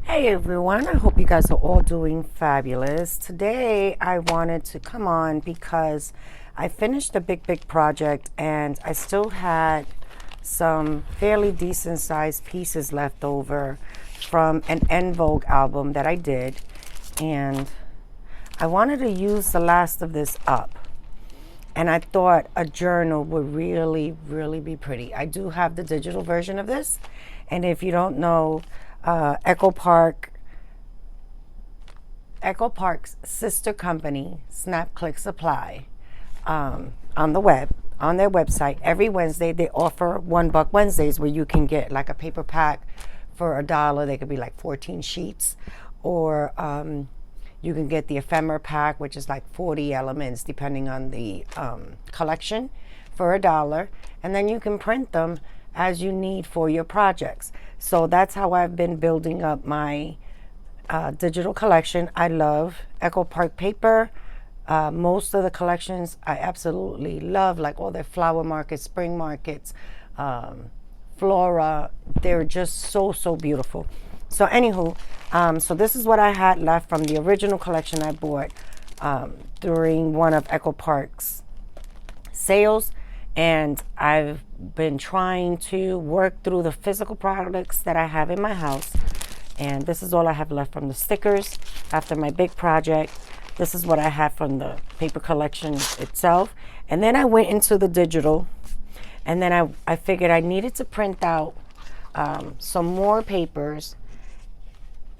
Hey everyone, I hope you guys are all doing fabulous. Today I wanted to come on because I finished a big project and I still had some fairly decent sized pieces left over from an Vogue album that I did, and I wanted to use the last of this up. And I thought a journal would really be pretty. I do have the digital version of this, and if you don't know, Echo Park's sister company, Snap Click Supply, on the web, on their website, every Wednesday they offer $1 Wednesdays where you can get like a paper pack for $1. They could be like 14 sheets, or you can get the ephemera pack, which is like 40 elements depending on the collection, for $1, and then you can print them as you need for your projects. So that's how I've been building up my digital collection. I love Echo Park paper. Most of the collections I absolutely love, like all their flower markets, spring markets, flora. They're just so beautiful. So anywho, so this is what I had left from the original collection I bought during one of Echo Park's sales. And I've been trying to work through the physical products that I have in my house. And this is all I have left from the stickers after my big project. This is what I have from the paper collection itself. And then I went into the digital, and then I figured I needed to print out some more papers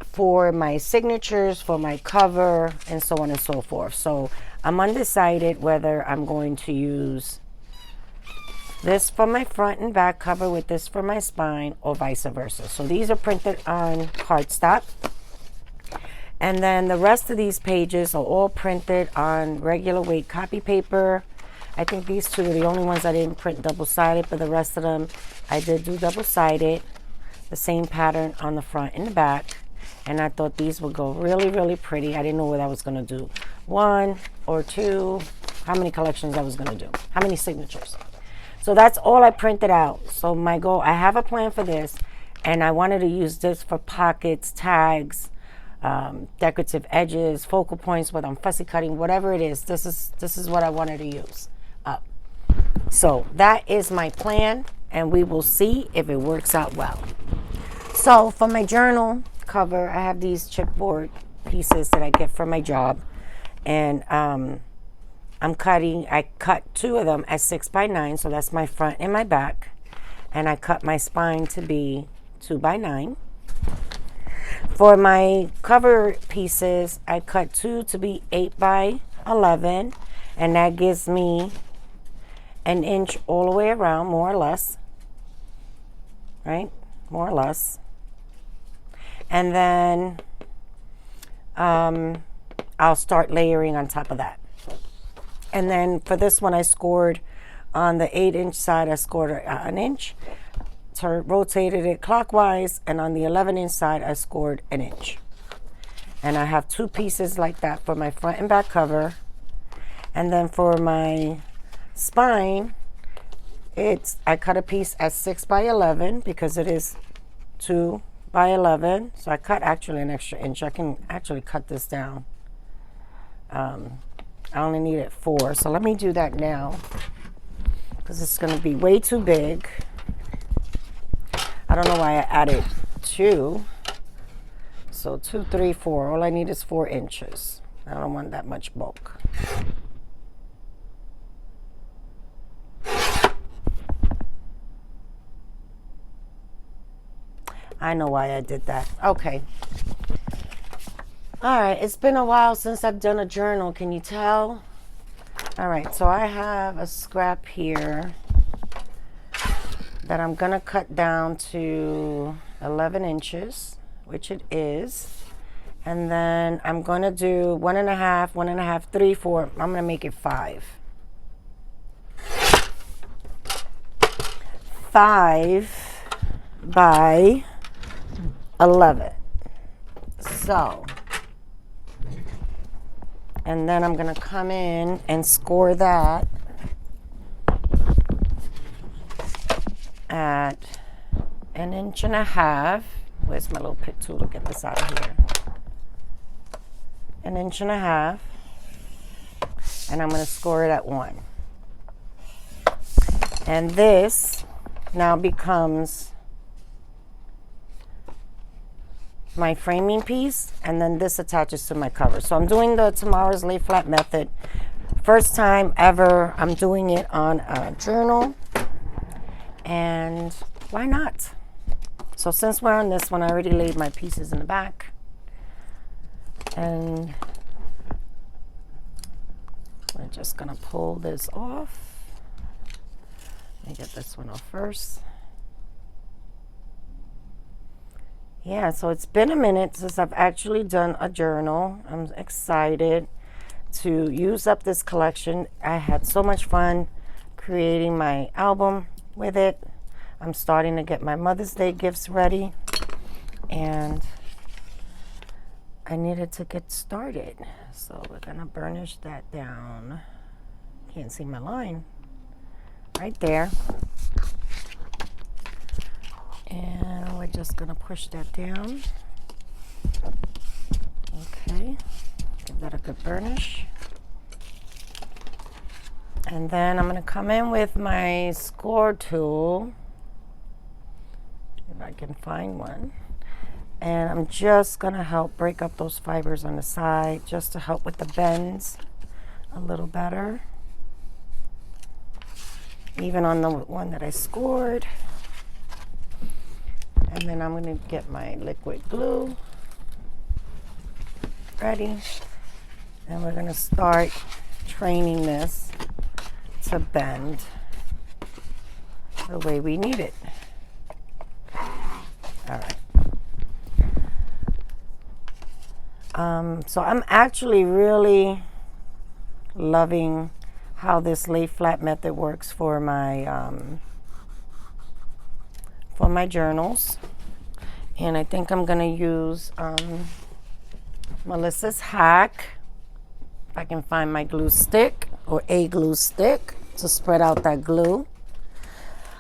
for my signatures, for my cover, and so on and so forth. So I'm undecided whether I'm going to use this for my front and back cover with this for my spine, or vice versa. So these are printed on cardstock, and then the rest of these pages are all printed on regular weight copy paper. I think these two are the only ones I didn't print double-sided, but the rest of them I did do double-sided, the same pattern on the front and the back. And I thought these would go really pretty. I didn't know what I was going to do, 1 or 2, how many collections I was going to do, how many signatures. So that's all I printed out. So my goal, I have a plan for this, and I wanted to use this for pockets, tags, decorative edges, focal points, whether I'm fussy cutting, whatever it is. This is what I wanted to use up. So that is my plan, and we will see if it works out well. So for my journal cover, I have these chipboard pieces that I get from my job, and I cut 2 of them at 6x9, so that's my front and my back, and I cut my spine to be 2x9. For my cover pieces, I cut 2 to be 8x11, and that gives me an inch all the way around, more or less, right? More or less. And then I'll start layering on top of that. And then for this one, I scored on the 8-inch side, I scored an inch, rotated it clockwise, and on the 11-inch side, I scored an inch. And I have 2 pieces like that for my front and back cover. And then for my spine, I cut a piece at 6x11 because it is 2x11. So I cut actually an extra inch. I can actually cut this down. I only needed 4, so let me do that now because it's going to be way too big. I don't know why I added 2. So 2, 3, 4. All I need is 4 inches. I don't want that much bulk. I know why I did that. Okay. All right, it's been a while since I've done a journal. Can you tell? All right, so I have a scrap here that I'm gonna cut down to 11 inches, which it is. And then I'm gonna do 1.5, 1.5, 3, 4. I'm gonna make it 5. 5 by 11. So, and then I'm going to come in and score that at 1.5 inches. Where's my little pick tool to get this out of here? 1.5 inches. And I'm going to score it at 1. And this now becomes my framing piece, and then this attaches to my cover. So I'm doing the Tomorrow's Lay Flat method. First time ever I'm doing it on a journal, and why not? So since we're on this one, I already laid my pieces in the back, and we're just gonna pull this off. Let me get this one off first. Yeah, so it's been a minute since I've actually done a journal. I'm excited to use up this collection. I had so much fun creating my album with it. I'm starting to get my Mother's Day gifts ready, and I needed to get started. So we're gonna burnish that down. Can't see my line. Right there. And we're just gonna push that down. Okay, give that a good burnish. And then I'm gonna come in with my score tool, if I can find one. And I'm just gonna help break up those fibers on the side, just to help with the bends a little better. Even on the one that I scored. And then I'm going to get my liquid glue ready. And we're going to start training this to bend the way we need it. All right. So I'm actually really loving how this lay flat method works for my journals, and I think I'm gonna use Melissa's hack, if I can find my glue stick or a glue stick to spread out that glue.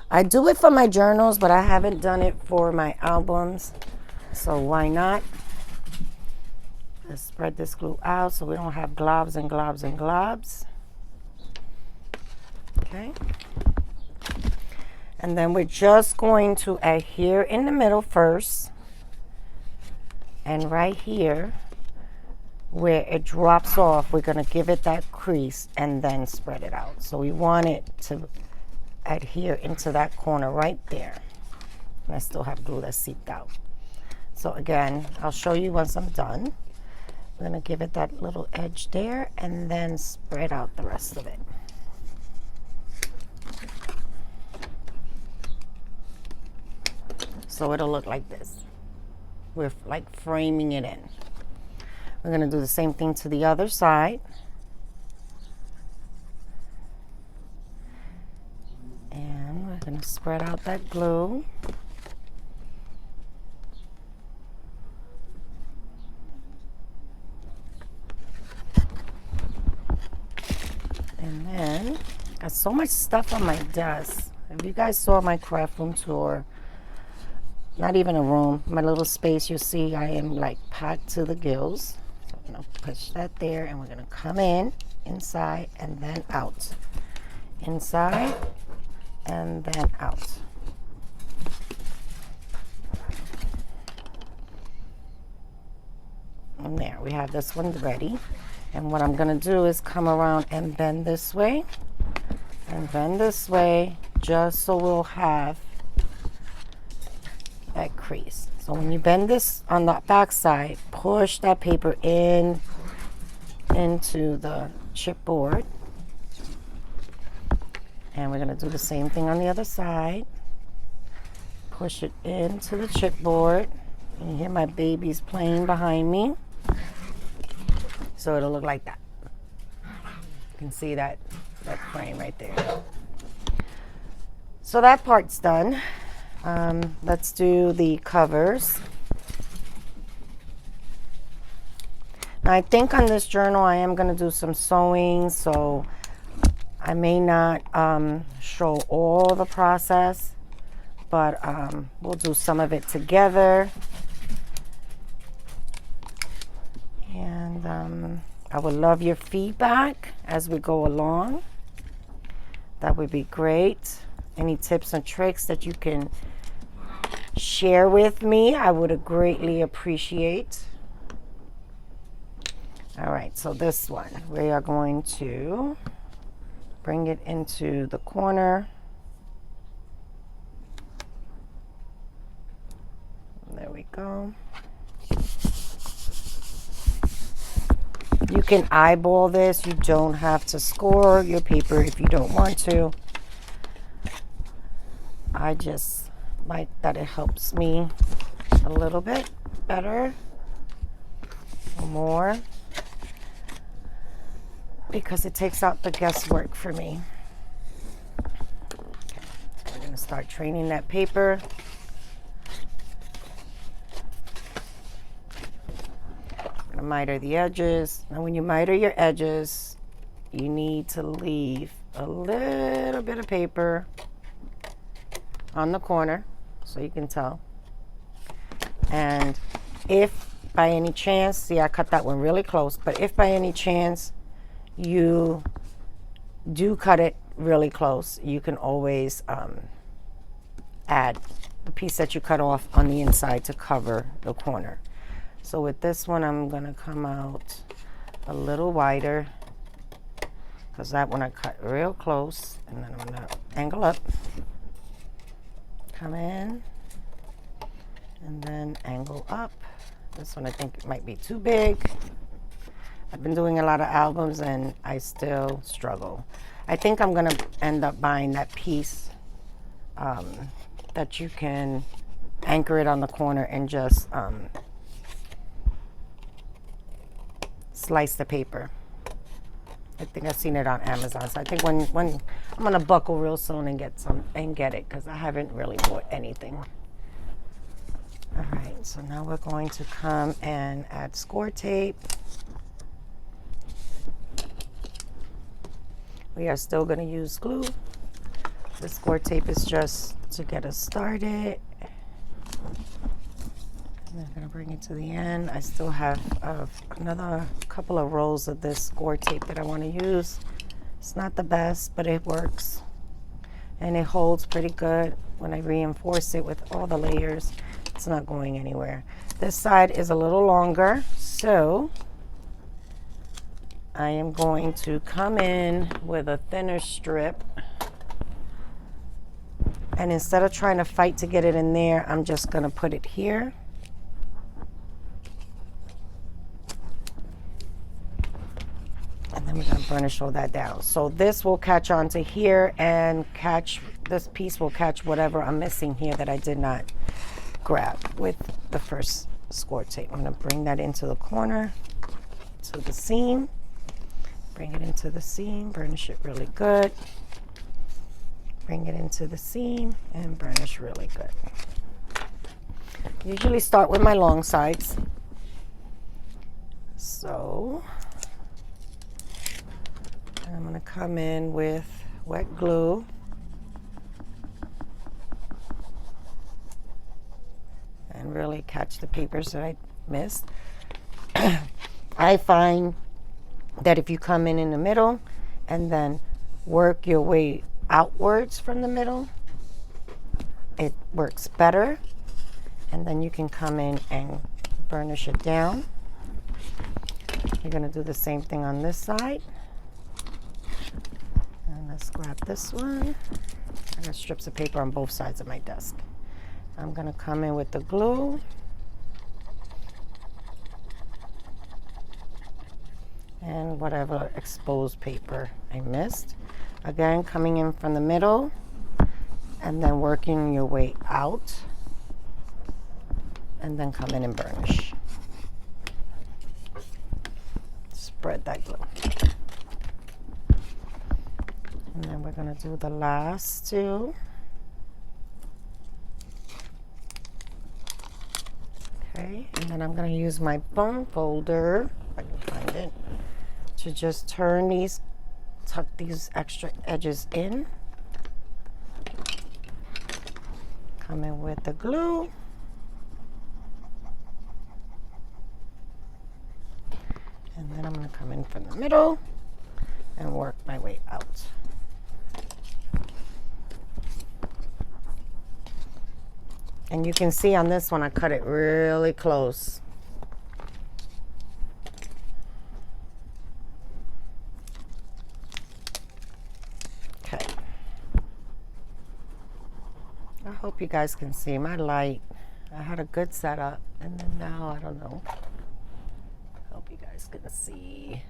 I do it for my journals, but I haven't done it for my albums, so why not? Let's spread this glue out so we don't have globs and globs and globs. Okay. And then we're just going to adhere in the middle first. And right here, where it drops off, we're going to give it that crease and then spread it out. So we want it to adhere into that corner right there. And I still have glue that seeped out. So again, I'll show you once I'm done. I'm going to give it that little edge there and then spread out the rest of it. So it'll look like this. We're like framing it in. We're gonna do the same thing to the other side. And we're gonna spread out that glue. And then, got so much stuff on my desk. If you guys saw my craft room tour, not even a room, my little space, you see I am like packed to the gills. So I'm gonna push that there, and we're gonna come in, inside, and then out. Inside, and then out. And there, we have this one ready. And what I'm gonna do is come around and bend this way, and bend this way, just so we'll have that crease. So when you bend this on the back side, push that paper in into the chipboard, and we're going to do the same thing on the other side. Push it into the chipboard. You hear my babies playing behind me, so it'll look like that. You can see that frame right there. So that part's done. Let's do the covers. Now I think on this journal I am going to do some sewing, so I may not show all the process, but we'll do some of it together. And I would love your feedback as we go along. That would be great. Any tips and tricks that you can share with me, I would greatly appreciate. All right, so this one, we are going to bring it into the corner. There we go. You can eyeball this. You don't have to score your paper if you don't want to. I just like that it helps me a little bit better, more, because it takes out the guesswork for me. Okay, we're going to start training that paper. Miter the edges. Now when you miter your edges, you need to leave a little bit of paper on the corner so you can tell. And if by any chance, see, I cut that one really close, but if by any chance you do cut it really close, you can always add the piece that you cut off on the inside to cover the corner. So with this one, I'm gonna come out a little wider, because that one I cut real close, and then I'm gonna angle up, come in, and then angle up. This one I think it might be too big. I've been doing a lot of albums and I still struggle. I think I'm gonna end up buying that piece that you can anchor it on the corner and just slice the paper. I think I've seen it on Amazon. So I think when I'm gonna buckle real soon and get it, because I haven't really bought anything. All right, so now we're going to come and add score tape. We are still going to use glue. The score tape is just to get us started. And I'm going to bring it to the end. I still have another couple of rolls of this score tape that I want to use. It's not the best, but it works. And it holds pretty good when I reinforce it with all the layers. It's not going anywhere. This side is a little longer, so I am going to come in with a thinner strip. And instead of trying to fight to get it in there, I'm just going to put it here. And then we're going to burnish all that down. So this will catch onto here, and this piece will catch whatever I'm missing here that I did not grab with the first score tape. I'm going to bring that into the corner, to the seam. Bring it into the seam, burnish it really good. Bring it into the seam and burnish really good. Usually start with my long sides. So I'm going to come in with wet glue. And really catch the papers that I missed. I find that if you come in the middle and then work your way outwards from the middle, it works better. And then you can come in and burnish it down. You're going to do the same thing on this side. And let's grab this one. I got strips of paper on both sides of my desk. I'm going to come in with the glue. And whatever exposed paper I missed. Again, coming in from the middle and then working your way out. And then come in and burnish. Spread that glue. And then we're going to do the last two. Okay, and then I'm going to use my bone folder, if I can find it, to just turn these, tuck these extra edges in. Come in with the glue. And then I'm going to come in from the middle and work my way out. And you can see on this one, I cut it really close. Okay. I hope you guys can see my light. I had a good setup, and then now I don't know. I hope you guys can see.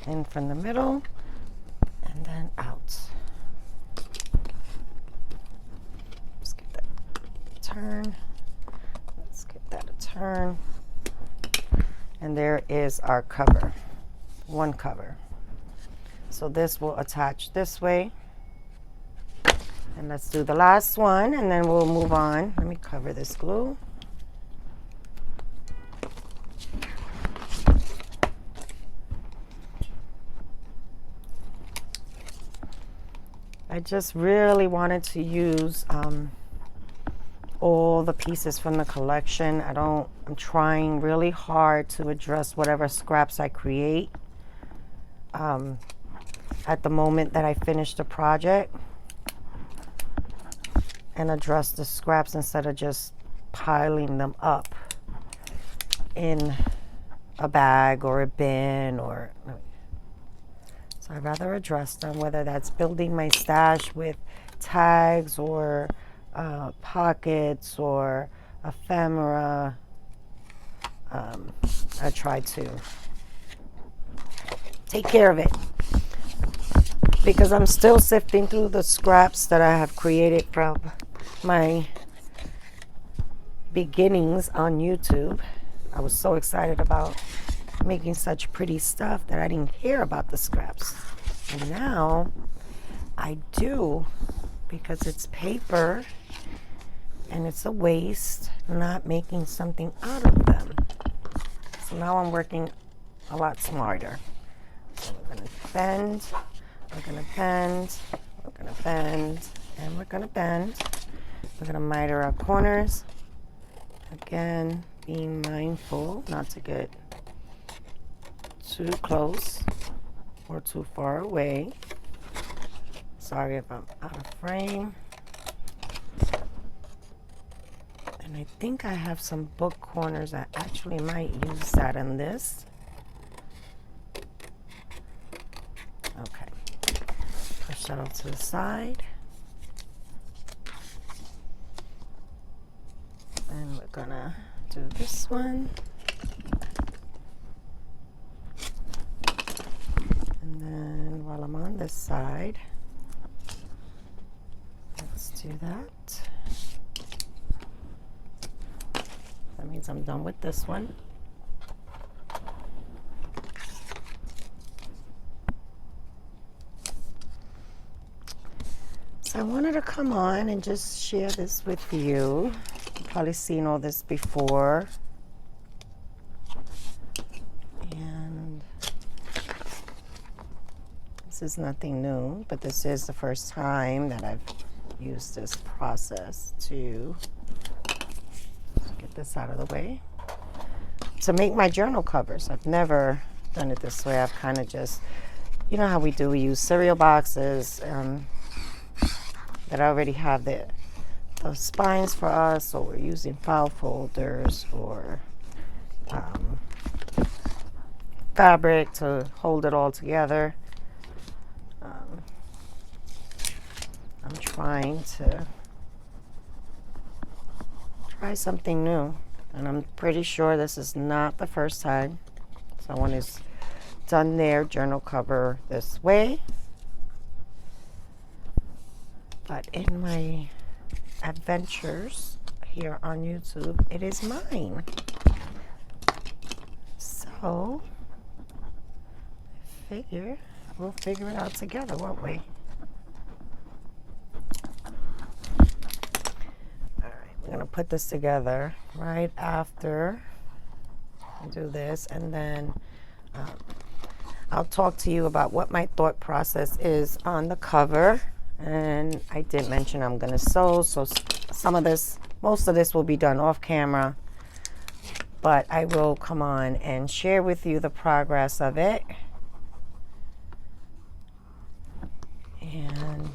In from the middle, and then out. Let's give that a turn. Let's give that a turn. And there is our cover. One cover. So this will attach this way. And let's do the last one, and then we'll move on. Let me cover this glue. I just really wanted to use all the pieces from the collection. I'm trying really hard to address whatever scraps I create at the moment that I finish the project, and address the scraps instead of just piling them up in a bag or a bin or... So I'd rather address them, whether that's building my stash with tags or pockets or ephemera. I try to take care of it because I'm still sifting through the scraps that I have created from my beginnings on YouTube. I was so excited about making such pretty stuff that I didn't care about the scraps. And now I do, because it's paper and it's a waste not making something out of them. So now I'm working a lot smarter. So we're going to bend, we're going to bend, we're going to bend, and we're going to bend. We're going to miter our corners. Again, being mindful not to get too close or too far away. Sorry if I'm out of frame. And I think I have some book corners. I actually might use that in this. Okay. Push that off to the side. And we're gonna do this one. And then while I'm on this side, let's do that. That means I'm done with this one. So I wanted to come on and just share this with you. You've probably seen all this before. And this is nothing new, but this is the first time that I've used this process to get this out of the way. To make my journal covers. I've never done it this way. I've kind of just, you know how we do, we use cereal boxes that already have the spines for us, or we're using file folders or fabric to hold it all together. I'm trying to try something new, and I'm pretty sure this is not the first time someone has done their journal cover this way. But in my adventures here on YouTube, it is mine. So I figure we'll figure it out together, won't we? I'm gonna put this together right after I do this, and then I'll talk to you about what my thought process is on the cover, And I did mention I'm going to sew, so most of this will be done off camera, but I will come on and share with you the progress of it. And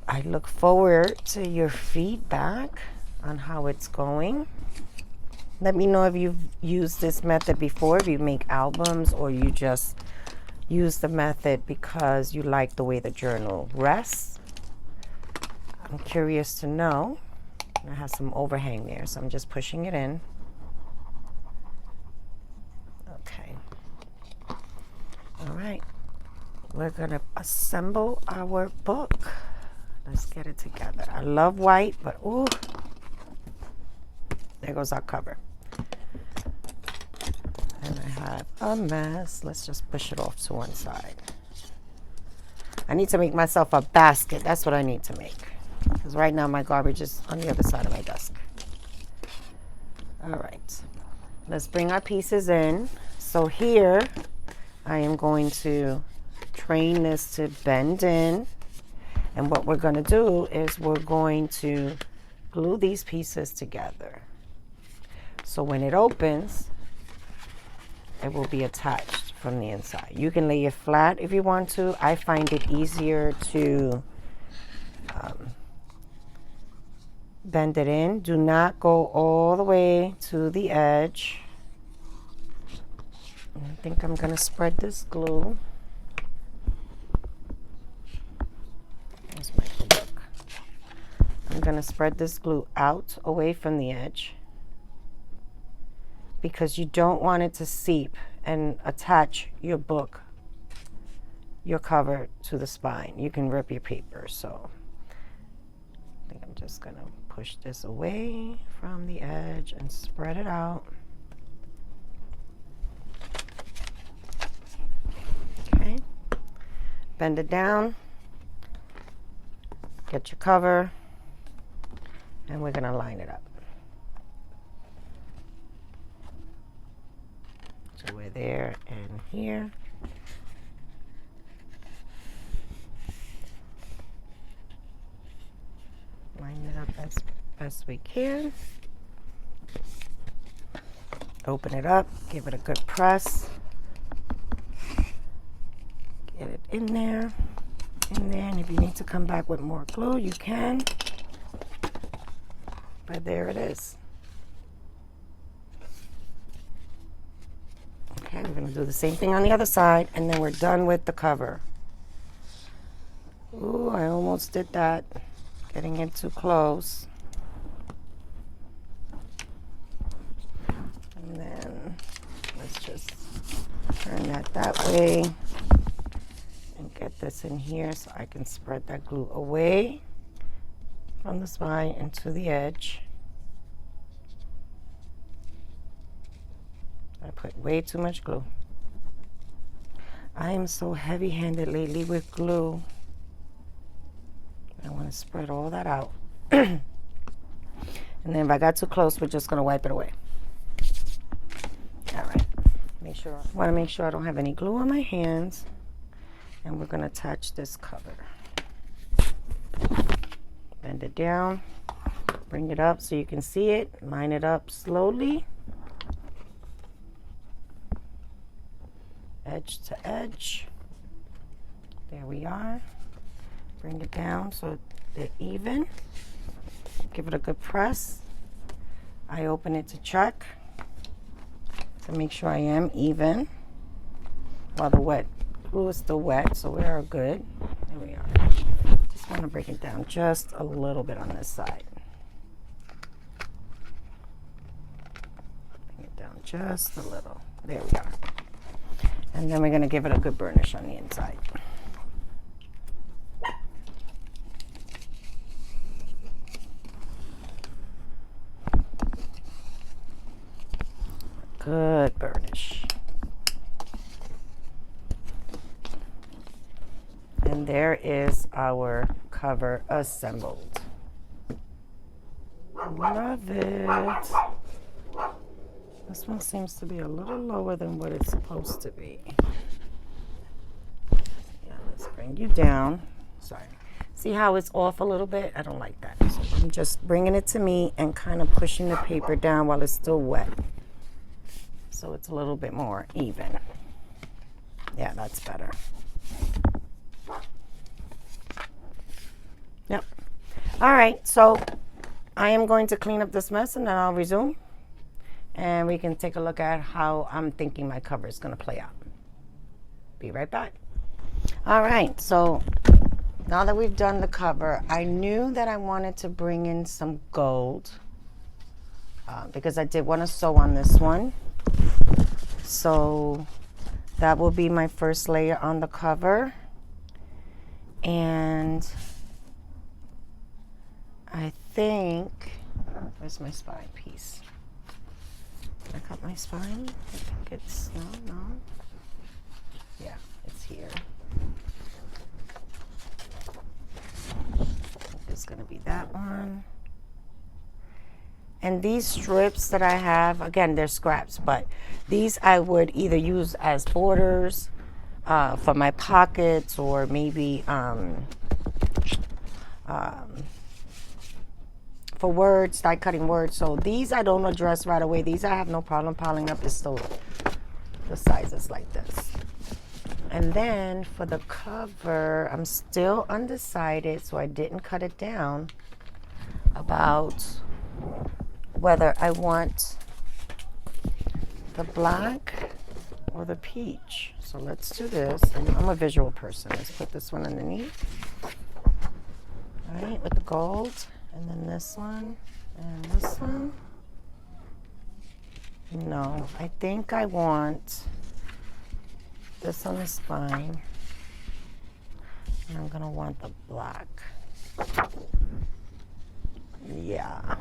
I look forward to your feedback on how it's going. Let me know if you've used this method before, if you make albums or you just use the method because you like the way the journal rests. I'm curious to know. I have some overhang there, so I'm just pushing it in. Okay. All right. We're going to assemble our book. Let's get it together. I love white, but ooh, there goes our cover. And I have a mess. Let's just push it off to one side. I need to make myself a basket. That's what I need to make. Because right now my garbage is on the other side of my desk. All right. Let's bring our pieces in. So here I am going to train this to bend in. And what we're going to do is we're going to glue these pieces together. So when it opens, it will be attached from the inside. You can lay it flat if you want to. I find it easier to bend it in. Do not go all the way to the edge. I think I'm going to spread this glue. Where's my book? I'm going to spread this glue out away from the edge because you don't want it to seep and attach your book, your cover to the spine. You can rip your paper. So I think I'm just going to push this away from the edge and spread it out. Okay. Bend it down. Get your cover. And we're going to line it up. So we're there and here. Line it up as best we can. Open it up, give it a good press. Get it in there, and if you need to come back with more glue, you can. But there it is. Okay, we're going to do the same thing on the other side, and then we're done with the cover. Ooh, I almost did that. Getting it too close. And then let's just turn that way and get this in here so I can spread that glue away from the spine and to the edge. I put way too much glue. I am so heavy-handed lately with glue. I want to spread all that out. And then if I got too close, we're just going to wipe it away. All right. Want to make sure I don't have any glue on my hands. And we're going to attach this cover. Bend it down. Bring it up so you can see it. Line it up slowly. Edge to edge. There we are. Bring it down so they're even. Give it a good press. I open it to check to make sure I am even while the glue is still wet, so we are good. There we are. Just want to break it down just a little bit on this side. Bring it down just a little. There we are. And then we're going to give it a good burnish on the inside. Good burnish. And there is our cover assembled. Love it. This one seems to be a little lower than what it's supposed to be. Yeah, let's bring bring you down. Sorry. See how it's off a little bit? I don't like that. So I'm just bringing it to me and kind of pushing the paper down while it's still wet. So it's a little bit more even. Yeah, that's better. Yep. All right, so I am going to clean up this mess and then I'll resume. And we can take a look at how I'm thinking my cover is going to play out. Be right back. All right, so now that we've done the cover, I knew that I wanted to bring in some gold because I did want to sew on this one. So that will be my first layer on the cover. And I think, where's my spine piece? I cut my spine. I think it's, no. Yeah, it's here. It's gonna be that one. And these strips that I have, again, they're scraps, but these I would either use as borders for my pockets, or maybe for words, die cutting words. So these I don't address right away. These I have no problem piling up. It's still the sizes like this. And then for the cover, I'm still undecided, so I didn't cut it down, about whether I want the black or the peach. So let's do this. I'm a visual person. Let's put this one underneath. All right, with the gold. And then this one and this one. No, I think I want this on the spine. And I'm gonna want the black. Yeah.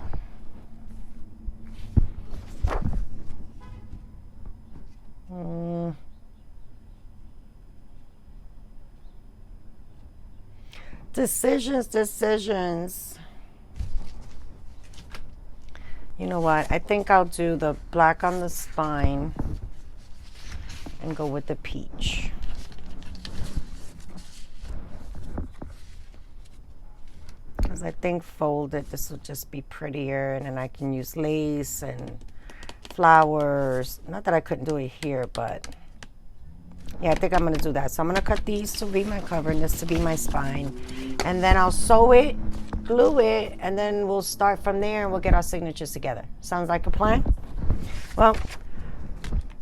Decisions. You know what? I think I'll do the black on the spine and go with the peach. Because I think folded, this will just be prettier, and then I can use lace and flowers. Not that I couldn't do it here, but yeah, I think I'm gonna do that. So I'm gonna cut these to be my cover and this to be my spine. And then I'll sew it, glue it, and then we'll start from there and we'll get our signatures together. Sounds like a plan? Well,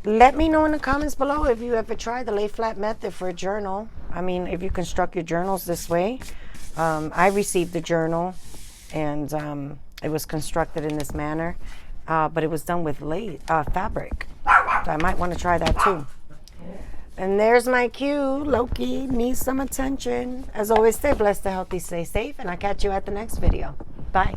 let me know in the comments below if you ever tried the lay flat method for a journal. I mean, if you construct your journals this way. I received a journal and it was constructed in this manner, but it was done with fabric. So I might want to try that too. And there's my cue. Loki needs some attention. As always, stay blessed, stay healthy, stay safe, and I'll catch you at the next video. Bye.